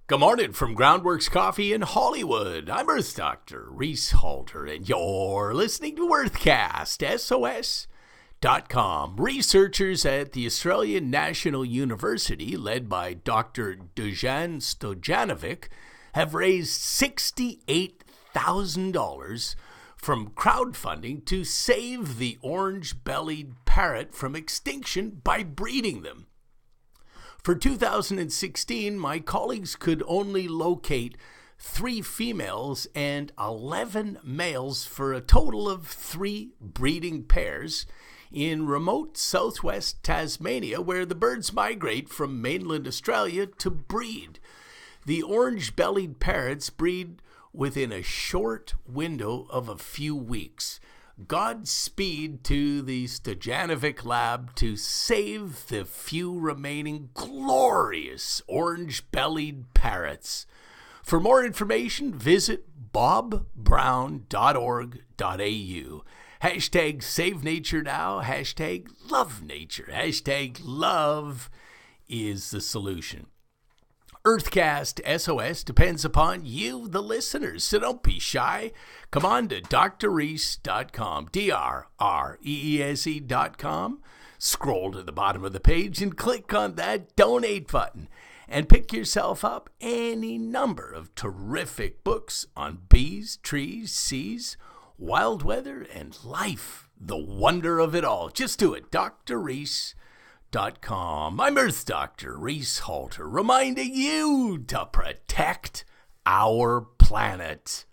Good morning from Groundworks Coffee in Hollywood. I'm Earth Dr. Reese Halter, and you're listening to Earthcast, SOS.com. Researchers at the Australian National University, led by Dr. Dusan Stojanovic, have raised $68,000 from crowdfunding to save the orange-bellied parrot from extinction by breeding them. For 2016, my colleagues could only locate 3 females and 11 males for a total of 3 breeding pairs in remote southwest Tasmania, where the birds migrate from mainland Australia to breed. The orange-bellied parrots breed within a short window of a few weeks. Godspeed to the Stojanovic lab to save the few remaining glorious orange-bellied parrots. For more information, visit bobbrown.org.au. Hashtag Save Nature Now. Hashtag Love Nature. Hashtag Love is the solution. Earthcast SOS depends upon you, the listeners, so don't be shy. Come on to drreese.com, DRREESE.com. Scroll to the bottom of the page and click on that donate button and pick yourself up any number of terrific books on bees, trees, seas, wild weather, and life, the wonder of it all. Just do it, drreese.com. I'm Earth Dr. Reese Halter, reminding you to protect our planet.